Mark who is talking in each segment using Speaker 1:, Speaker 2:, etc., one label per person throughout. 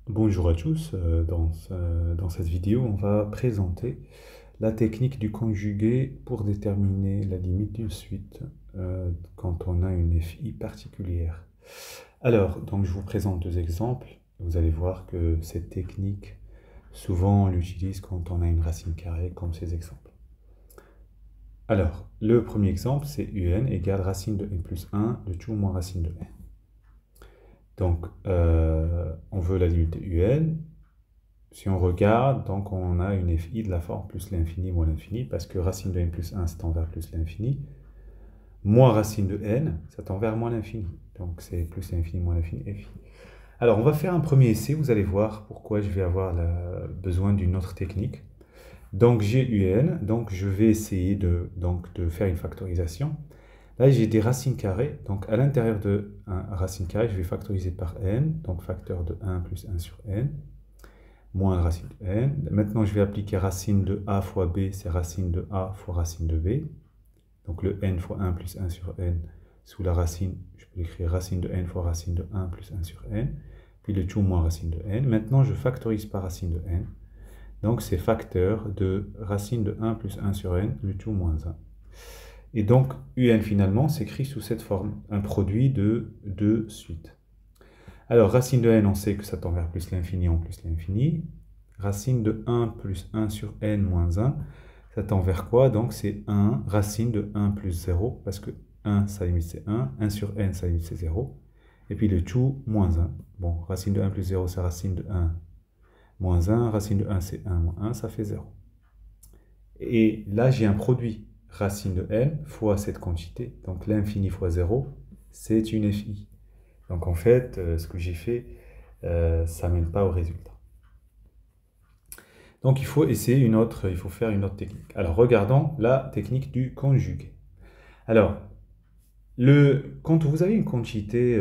Speaker 1: Bonjour à tous, dans cette vidéo, on va présenter la technique du conjugué pour déterminer la limite d'une suite quand on a une FI particulière. Alors, donc je vous présente deux exemples. Vous allez voir que cette technique, souvent on l'utilise quand on a une racine carrée, comme ces exemples. Alors, le premier exemple, c'est un égale racine de n plus 1 de tout moins racine de n. Donc, on veut la limite de un. Si on regarde, donc on a une FI de la forme plus l'infini moins l'infini, parce que racine de n plus 1, c'est envers plus l'infini, moins racine de n, c'est envers moins l'infini. Donc c'est plus l'infini moins l'infini FI. Alors on va faire un premier essai, vous allez voir pourquoi je vais avoir besoin d'une autre technique. Donc j'ai un, donc je vais essayer de faire une factorisation. Là j'ai des racines carrées, donc à l'intérieur de racine carrée, je vais factoriser par n, donc facteur de 1 plus 1 sur n, moins racine de n. Maintenant, je vais appliquer racine de a fois b, c'est racine de a fois racine de b. Donc le n fois 1 plus 1 sur n, sous la racine, je peux écrire racine de n fois racine de 1 plus 1 sur n, puis le tout moins racine de n. Maintenant, je factorise par racine de n. Donc c'est facteur de racine de 1 plus 1 sur n, le tout moins 1. Et donc, un finalement s'écrit sous cette forme, un produit de deux suites. Alors, racine de n, on sait que ça tend vers plus l'infini en plus l'infini. Racine de 1 plus 1 sur n moins 1, ça tend vers quoi? Donc, c'est 1, racine de 1 plus 0, parce que 1, sa limite c'est 1, 1 sur n, sa limite c'est 0. Et puis le tout, moins 1. Bon, racine de 1 plus 0, c'est racine de 1 moins 1. Racine de 1, c'est 1 moins 1, ça fait 0. Et là, j'ai un produit racine de n fois cette quantité. Donc, l'infini fois 0, c'est une FI. Donc en fait, ce que j'ai fait, ça ne mène pas au résultat. Donc il faut essayer il faut faire une autre technique. Alors regardons la technique du conjugué. Alors, quand vous avez une quantité,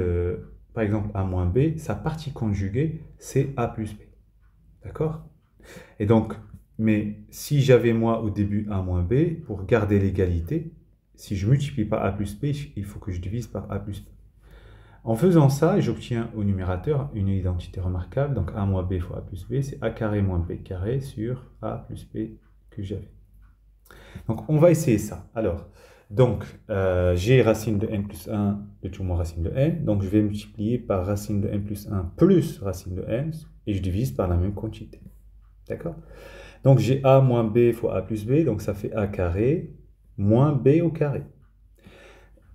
Speaker 1: par exemple a moins b, sa partie conjuguée, c'est a plus b. D'accord? Et donc, mais si j'avais moi au début a moins b, pour garder l'égalité, si je multiplie par a plus b, il faut que je divise par a plus b. En faisant ça, j'obtiens au numérateur une identité remarquable. Donc a moins b fois a plus b, c'est a carré moins b carré sur a plus b que j'avais. Donc on va essayer ça. Alors, j'ai racine de n plus 1 de tout moins racine de n. Donc je vais multiplier par racine de n plus 1 plus racine de n et je divise par la même quantité. D'accord? Donc j'ai a moins b fois a plus b, donc ça fait a carré moins b au carré.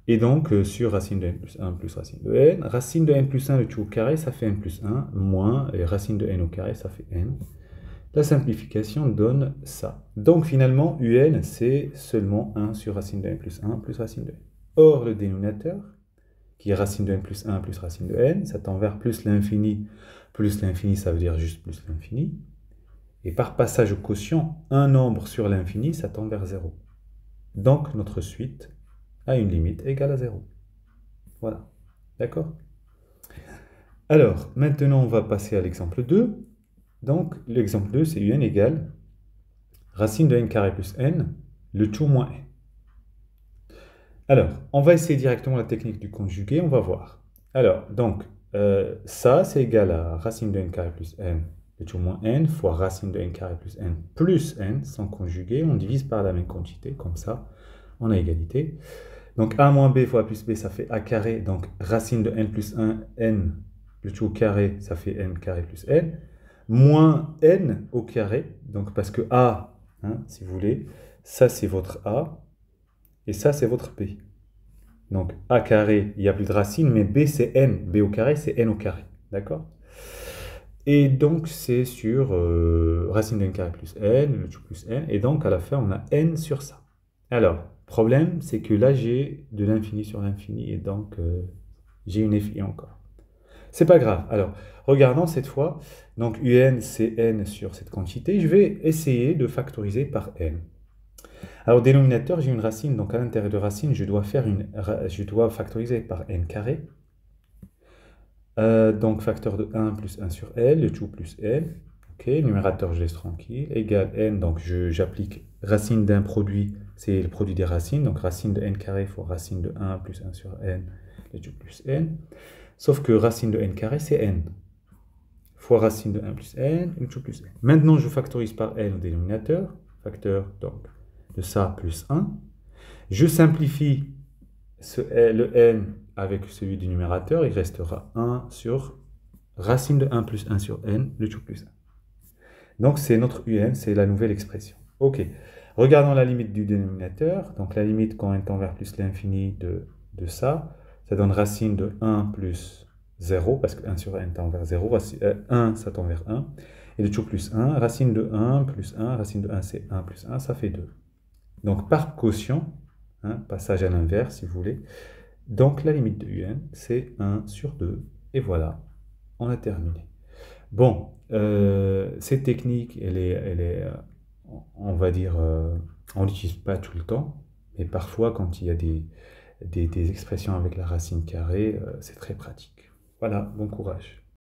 Speaker 1: Et donc, sur racine de n plus 1 plus racine de n, racine de n plus 1 le tout au carré, ça fait n plus 1, moins, et racine de n au carré, ça fait n. La simplification donne ça. Donc, finalement, un, c'est seulement 1 sur racine de n plus 1 plus racine de n. Or, le dénominateur, qui est racine de n plus 1 plus racine de n, ça tend vers plus l'infini, ça veut dire juste plus l'infini. Et par passage au quotient, un nombre sur l'infini, ça tend vers 0. Donc, notre suite a une limite égale à 0. Voilà. D'accord? Alors, maintenant, on va passer à l'exemple 2. Donc, l'exemple 2, c'est un égale racine de n carré plus n, le tout moins n. Alors, on va essayer directement la technique du conjugué, on va voir. Alors, donc, ça, c'est égal à racine de n carré plus n, le tout moins n, fois racine de n carré plus n, sans conjuguer. On divise par la même quantité, comme ça, on a égalité. Donc a moins b fois a plus b, ça fait a carré. Donc racine de n plus 1, n, le tout au carré, ça fait n carré plus n. Moins n au carré, donc parce que a, si vous voulez, ça c'est votre a, et ça c'est votre b. Donc a carré, il n'y a plus de racine, mais b c'est n. b au carré, c'est n au carré. D'accord? Et donc c'est sur racine de n carré plus n, le tout plus n, et donc à la fin on a n sur ça. Alors, problème, c'est que là, j'ai de l'infini sur l'infini, et donc j'ai une FI encore. C'est pas grave. Alors, regardons cette fois. Donc, un, c'est n sur cette quantité. Je vais essayer de factoriser par n. Alors, dénominateur, j'ai une racine. Donc, à l'intérieur de racine, je dois factoriser par n carré. Donc, facteur de 1 plus 1 sur n, le tout plus n. Ok, numérateur, je laisse tranquille. Égal n, donc j'applique racine d'un produit, c'est le produit des racines. Donc, racine de n carré fois racine de 1 plus 1 sur n, le tout plus n. Sauf que racine de n carré, c'est n. fois racine de 1 plus n, une chose plus n. Maintenant, je factorise par n au dénominateur, facteur donc de ça plus 1. Je simplifie le n avec celui du numérateur, il restera 1 sur racine de 1 plus 1 sur n, le tout plus 1. Donc c'est notre un, c'est la nouvelle expression. Ok, regardons la limite du dénominateur. Donc la limite quand n tend vers plus l'infini de ça donne racine de 1 plus 0, parce que 1 sur n tend vers 0, 1 ça tend vers 1, et le tout plus 1, racine de 1 plus 1, racine de 1 c'est 1 plus 1, ça fait 2. Donc par quotient, passage à l'inverse si vous voulez, donc la limite de un c'est 1 sur 2, et voilà, on a terminé. Bon, cette technique, elle est on va dire, on l'utilise pas tout le temps, mais parfois quand il y a des expressions avec la racine carrée, c'est très pratique. Voilà, bon courage.